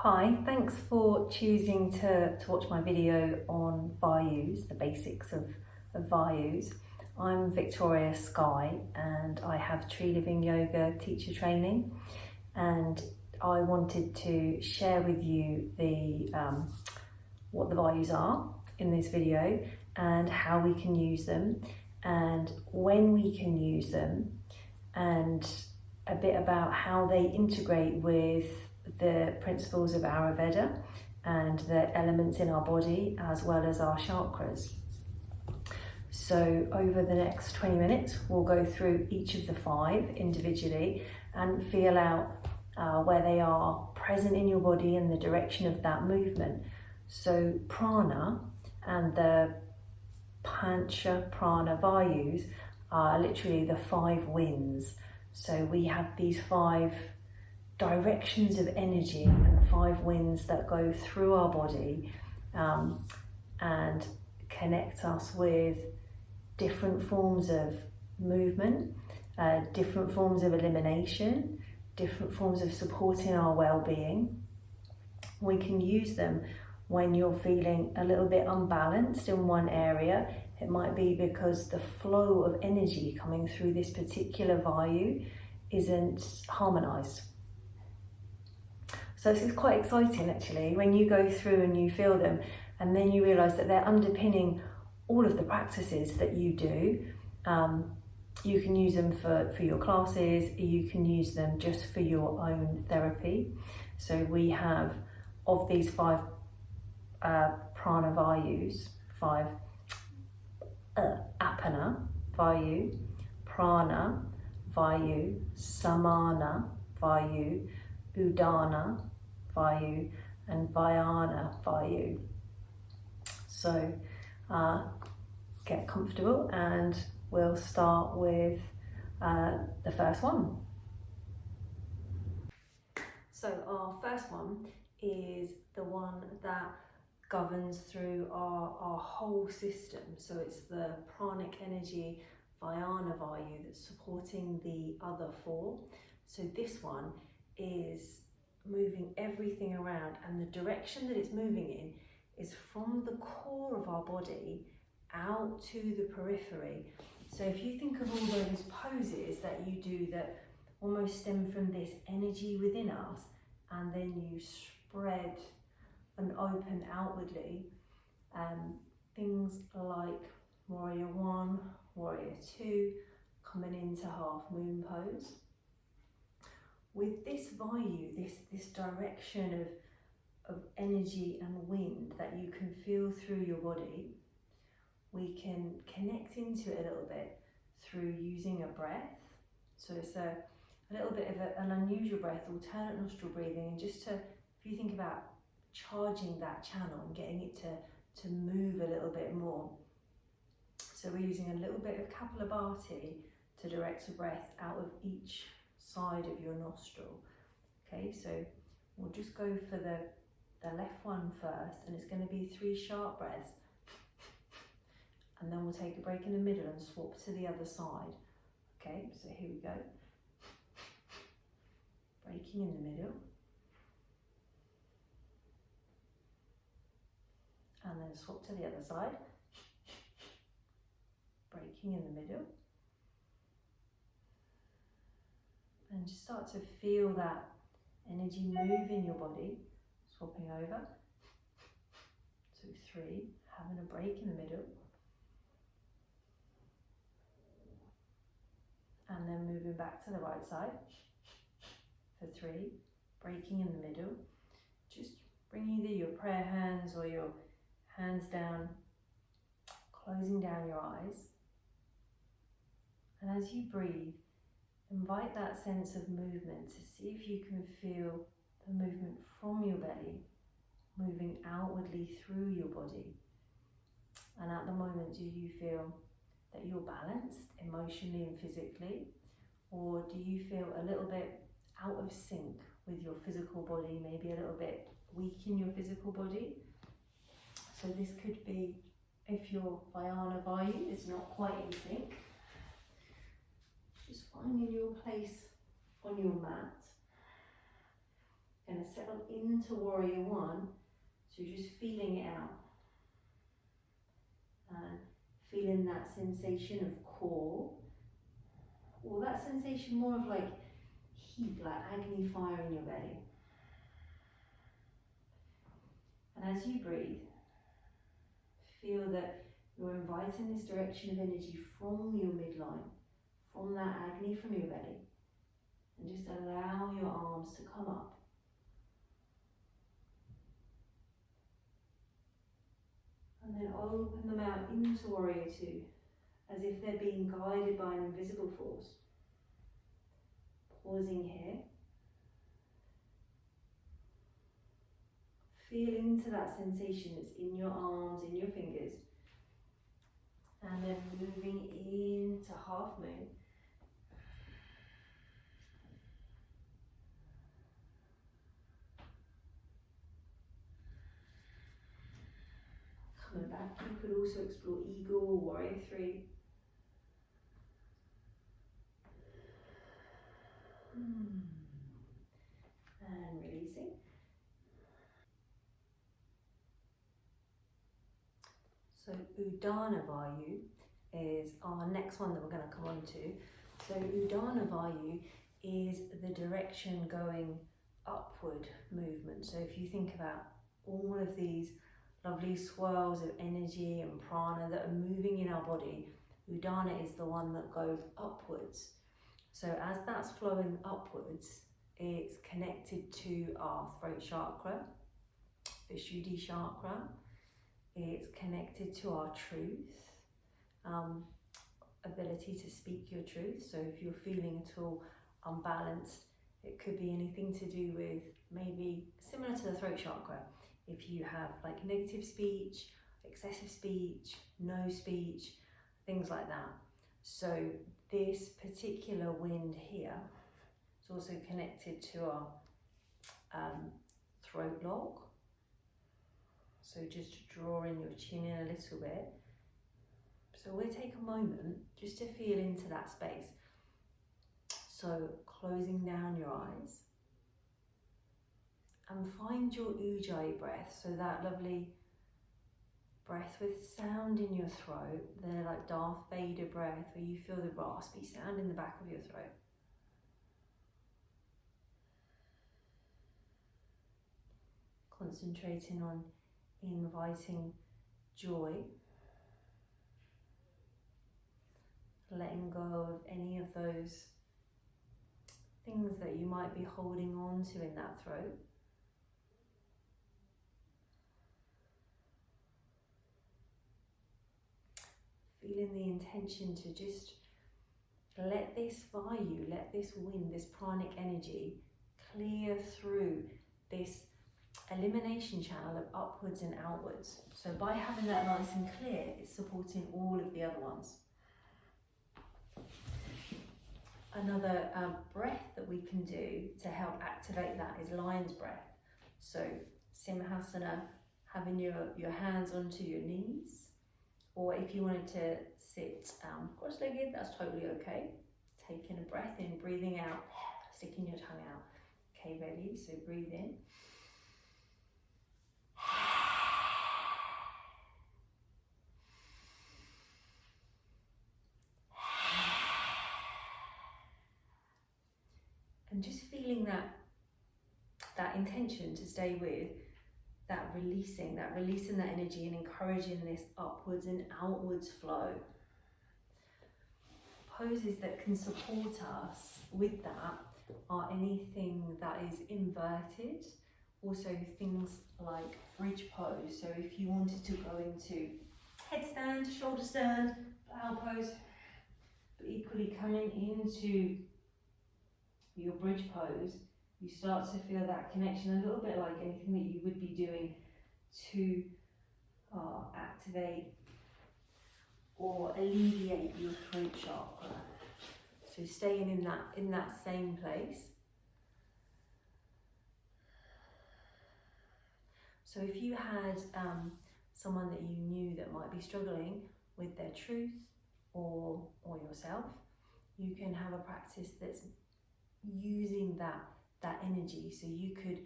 Hi, thanks for choosing to watch my video on Vayus, the basics of Vayus. I'm Victoria Sky and I have Tree Living Yoga teacher training, and I wanted to share with you what the Vayus are in this video and how we can use them and when we can use them, and a bit about how they integrate with the principles of Ayurveda and the elements in our body as well as our chakras. So over the next 20 minutes we'll go through each of the 5 individually and feel out where they are present in your body and the direction of that movement. So prana and the Prana Values are literally the 5 winds. So we have these 5 directions of energy and 5 winds that go through our body and connect us with different forms of movement, different forms of elimination, different forms of supporting our well-being. We can use them when you're feeling a little bit unbalanced in one area. It might be because the flow of energy coming through this particular Vayu isn't harmonized. So this is quite exciting actually, when you go through and you feel them and then you realise that they're underpinning all of the practices that you do. You can use them for your classes, you can use them just for your own therapy. So we have, of these 5 Prana Values, 5 Apana Value, Prana Value, Samana Value, Udana Value and Vayana Value. So get comfortable and we'll start with the first one. So our first one is the one that governs through our whole system. So it's the Pranic Energy Vayana Value that's supporting the other 4. So this one is moving everything around, and the direction that it's moving in is from the core of our body out to the periphery. So if you think of all those poses that you do that almost stem from this energy within us, and then you spread and open outwardly, things like Warrior 1, Warrior 2, coming into half moon pose. With this Vayu, this direction of energy and wind that you can feel through your body, we can connect into it a little bit through using a breath. So it's a little bit of an unusual breath, alternate nostril breathing, and just to, if you think about charging that channel and getting it to move a little bit more. So we're using a little bit of Kapalabhati to direct the breath out of each side of your nostril. Okay, so we'll just go for the left one first, and it's going to be 3 sharp breaths, and then we'll take a break in the middle and swap to the other side. Okay, so here we go. Breaking in the middle, and then swap to the other side. Breaking in the middle. And just start to feel that energy move in your body, swapping over. So 3, having a break in the middle. And then moving back to the right side for 3, breaking in the middle. Just bring either your prayer hands or your hands down, closing down your eyes. And as you breathe, invite that sense of movement to see if you can feel the movement from your belly moving outwardly through your body. And at the moment, do you feel that you're balanced emotionally and physically, or do you feel a little bit out of sync with your physical body, maybe a little bit weak in your physical body? So this could be if your Vayana Vayu is not quite in sync. Just finding your place on your mat. going to settle into warrior one. So you're just feeling it out. And feeling that sensation of core, or that sensation more of like heat, like agony fire in your belly. And as you breathe, feel that you're inviting this direction of energy from your midline, from that agony from your belly, and just allow your arms to come up. And then open them out into warrior two, as if they're being guided by an invisible force. Pausing here. Feel into that sensation that's in your arms, in your fingers. And then moving into half moon. Coming back, you could also explore eagle or warrior three. And releasing. So Udana Value is our next one that we're going to come on to. So Udana Value is the direction going upward movement. So if you think about all of these lovely swirls of energy and prana that are moving in our body, Udana is the one that goes upwards. So as that's flowing upwards, it's connected to our throat chakra, Vishuddhi chakra. It's connected to our truth, ability to speak your truth. So if you're feeling at all unbalanced, it could be anything to do with maybe similar to the throat chakra. If you have like negative speech, excessive speech, no speech, things like that. So this particular wind here is also connected to our throat log. So just drawing your chin in a little bit. So we'll take a moment just to feel into that space. So closing down your eyes. And find your ujjayi breath, so that lovely breath with sound in your throat, the like Darth Vader breath where you feel the raspy sound in the back of your throat. Concentrating on inviting joy, letting go of any of those things that you might be holding on to in that throat. Feeling the intention to just let this Vayu, let this wind, this pranic energy clear through this elimination channel of upwards and outwards. So by having that nice and clear, it's supporting all of the other ones. Another breath that we can do to help activate that is lion's breath. So Simhasana, having your hands onto your knees, or if you wanted to sit cross-legged, that's totally okay. Taking a breath in, breathing out, sticking your tongue out. Okay, ready? So breathe in. And just feeling that intention to stay with, that releasing that energy and encouraging this upwards and outwards flow. Poses that can support us with that are anything that is inverted, also things like bridge pose. So if you wanted to go into headstand, shoulder stand, bow pose, but equally coming into your bridge pose, you start to feel that connection a little bit like anything that you would be doing to activate or alleviate your throat chakra. So staying in that same place. So if you had someone that you knew that might be struggling with their truth or yourself, you can have a practice that's using that energy. So you could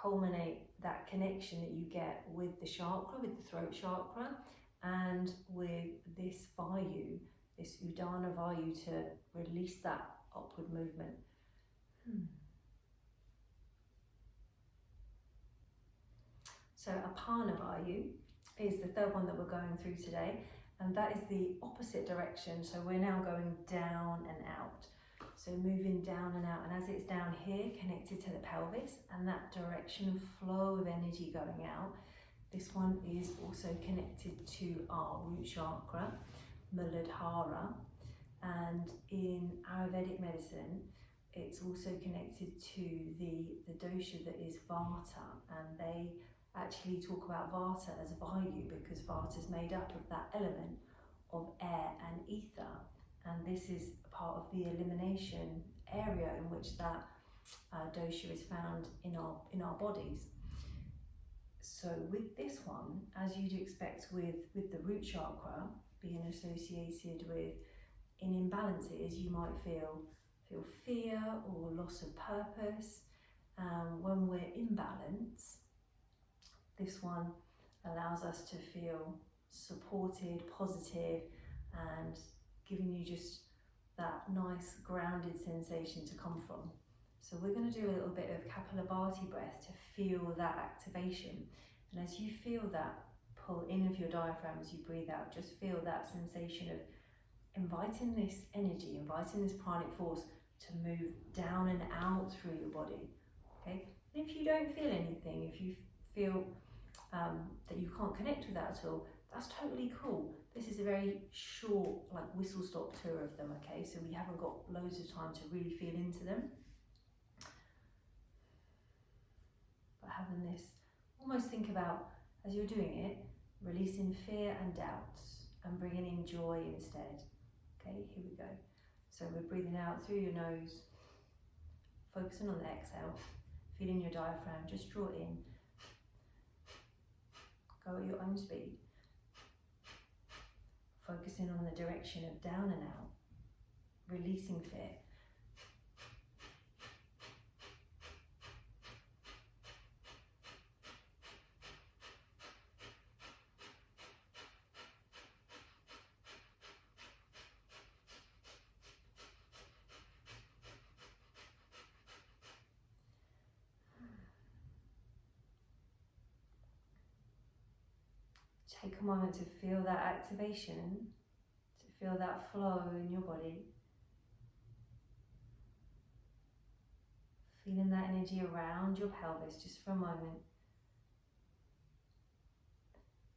culminate that connection that you get with the chakra, with the throat chakra, and with this Vayu, this Udana Vayu, to release that upward movement. So Parna Value is the third one that we're going through today, and that is the opposite direction. So we're now going down and out. So moving down and out, and as it's down here, connected to the pelvis, and that direction of flow of energy going out, this one is also connected to our root chakra, Muladhara, and in Ayurvedic medicine, it's also connected to the dosha that is Vata, and they actually talk about Vata as Vayu because Vata is made up of that element of air and ether, and this is part of the elimination area in which that dosha is found in our bodies. So with this one, as you'd expect with the root chakra being associated with in imbalances, you might feel fear or loss of purpose. When we're in balance, this one allows us to feel supported, positive, and giving you just that nice grounded sensation to come from. So we're going to do a little bit of Kapalabhati breath to feel that activation. And as you feel that pull in of your diaphragm as you breathe out, just feel that sensation of inviting this energy, inviting this pranic force to move down and out through your body. Okay? And if you don't feel anything, if you feel that you can't connect with that at all, that's totally cool. This is a very short, like whistle stop tour of them, okay? So we haven't got loads of time to really feel into them. But having this, almost think about, as you're doing it, releasing fear and doubts and bringing in joy instead. Okay, here we go. So we're breathing out through your nose, focusing on the exhale, feeling your diaphragm, just draw it in. Go at your own speed. Focusing on the direction of down and out, releasing fear. Take a moment to feel that activation, to feel that flow in your body. Feeling that energy around your pelvis just for a moment.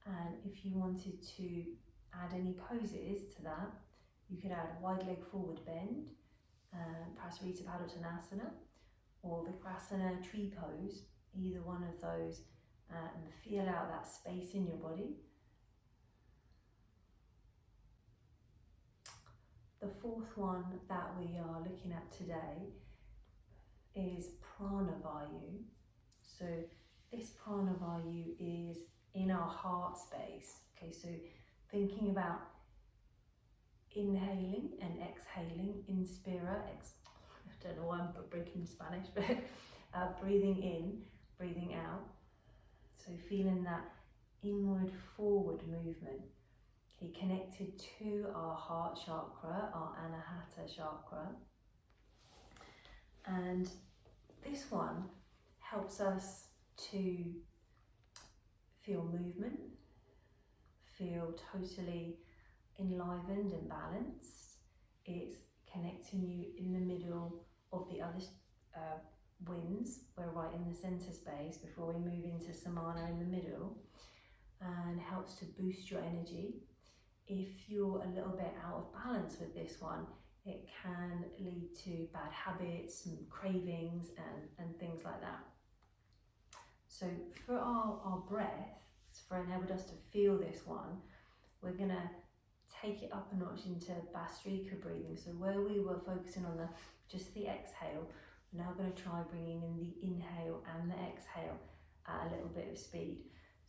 And if you wanted to add any poses to that, you could add wide leg forward bend, Prasarita Padottanasana, or Vikrasana tree pose, either one of those, and feel out that space in your body. The fourth one that we are looking at today is Prana Value. So this Prana Value is in our heart space. Okay, so thinking about inhaling and exhaling, inspira, I don't know why I'm breaking Spanish, but breathing in, breathing out. So feeling that inward forward movement. Okay, connected to our heart chakra, our Anahata chakra. And this one helps us to feel movement, feel totally enlivened and balanced. It's connecting you in the middle of the other winds. We're right in the center space before we move into Samana in the middle, and helps to boost your energy. If you're a little bit out of balance with this one, it can lead to bad habits and cravings and things like that. So for our breath, for enabling us to feel this one, we're going to take it up a notch into Bhastrika breathing. So where we were focusing on just the exhale, we're now going to try bringing in the inhale and the exhale at a little bit of speed.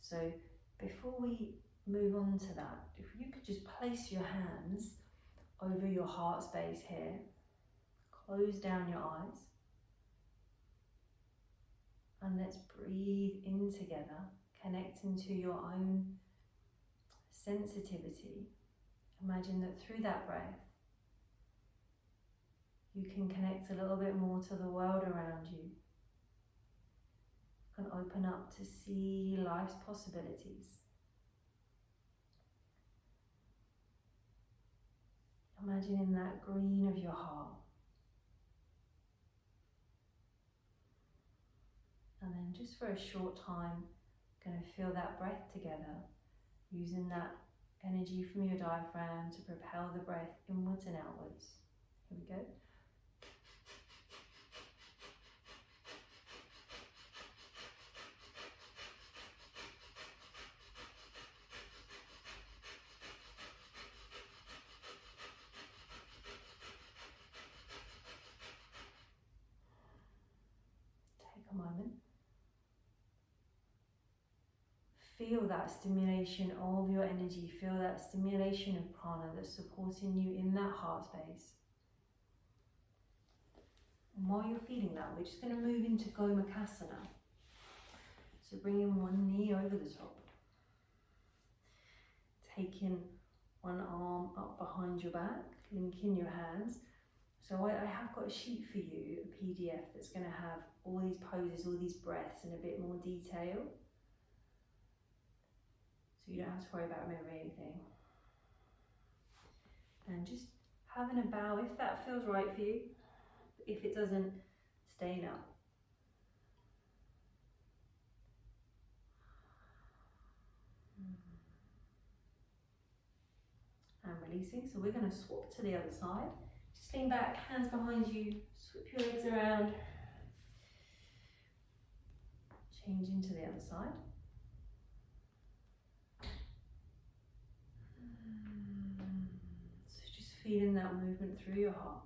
So before we move on to that, if you could just place your hands over your heart space here, close down your eyes, And let's breathe in together, connecting to your own sensitivity. Imagine that through that breath, you can connect a little bit more to the world around you. You can open up to see life's possibilities. Imagining that green of your heart. And then just for a short time, going to feel that breath together, using that energy from your diaphragm to propel the breath inwards and outwards. Here we go. Take a moment. Feel that stimulation of your energy, feel that stimulation of prana that's supporting you in that heart space. And while you're feeling that, we're just going to move into Gomukhasana. So bringing one knee over the top. Taking one arm up behind your back, linking your hands. So I have got a sheet for you, a PDF that's going to have all these poses, all these breaths in a bit more detail. So you don't have to worry about remembering anything. And just having a bow if that feels right for you. If it doesn't, staying up. And releasing. So we're going to swap to the other side. Just lean back, hands behind you, swip your legs around. Change into the other side. So just feeling that movement through your heart.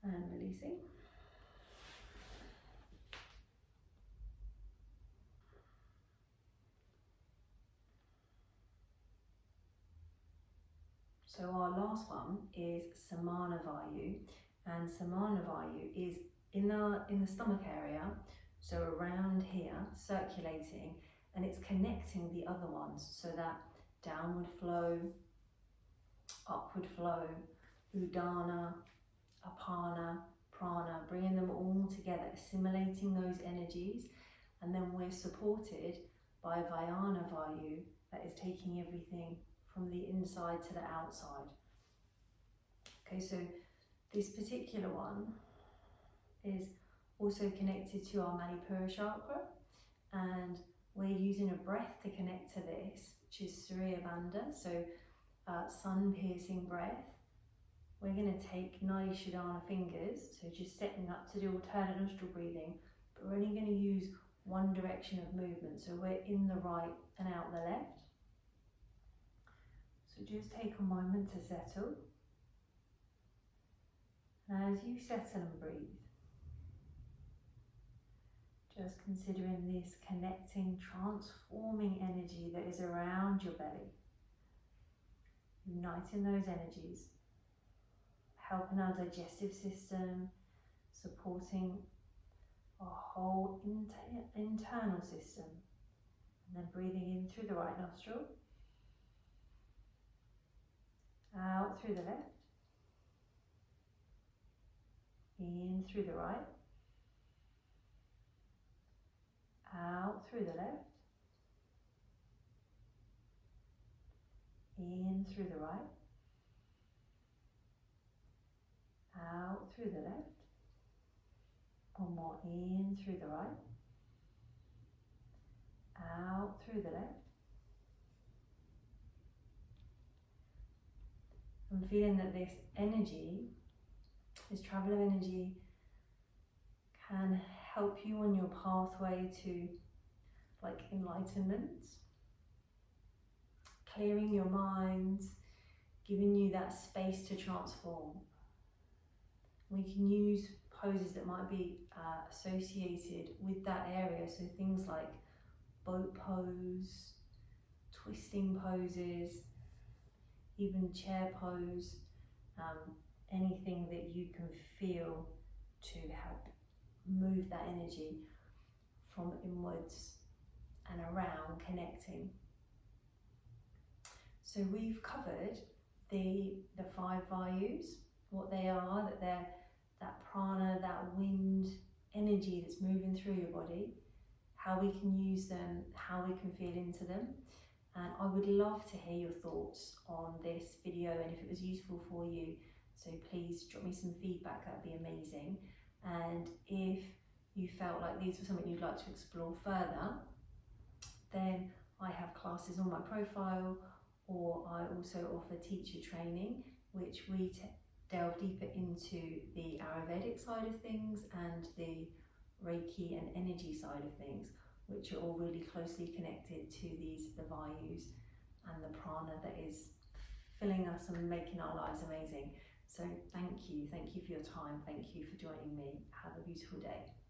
And releasing. So our last one is Samana Value, and Samana Value is in the stomach area, so around here, circulating, and it's connecting the other ones, so that downward flow, upward flow, Udana, Apana, Prana, bringing them all together, assimilating those energies, and then we're supported by Vayus Value that is taking everything from the inside to the outside. Okay, so this particular one is also connected to our Manipura chakra, and we're using a breath to connect to this, which is Surya Bandha, so sun-piercing breath. We're going to take Nadi Shodhana fingers, so just setting up to do alternate nostril breathing, but we're only going to use one direction of movement, so we're in the right and out the left. So just take a moment to settle. And as you settle and breathe, just considering this connecting, transforming energy that is around your belly, uniting those energies, helping our digestive system, supporting our whole internal system, and then breathing in through the right nostril, out through the left, in through the right, out through the left, in through the right, out through the left, one more, in through the right, out through the left. I'm feeling that this energy, this travel of energy, can help you on your pathway to like enlightenment, clearing your mind, giving you that space to transform. We can use poses that might be associated with that area, so things like boat pose, twisting poses, even chair pose, anything that you can feel to help. move that energy from inwards and around, connecting. So we've covered the 5 Vayus, what they are, that they're that prana, that wind energy that's moving through your body, how we can use them, how we can feel into them. And I would love to hear your thoughts on this video and if it was useful for you. So please drop me some feedback, that'd be amazing. And if you felt like these were something you'd like to explore further, then I have classes on my profile, or I also offer teacher training, which we delve deeper into the Ayurvedic side of things and the Reiki and energy side of things, which are all really closely connected to the Vayus and the prana that is filling us and making our lives amazing. So thank you for your time, thank you for joining me. Have a beautiful day.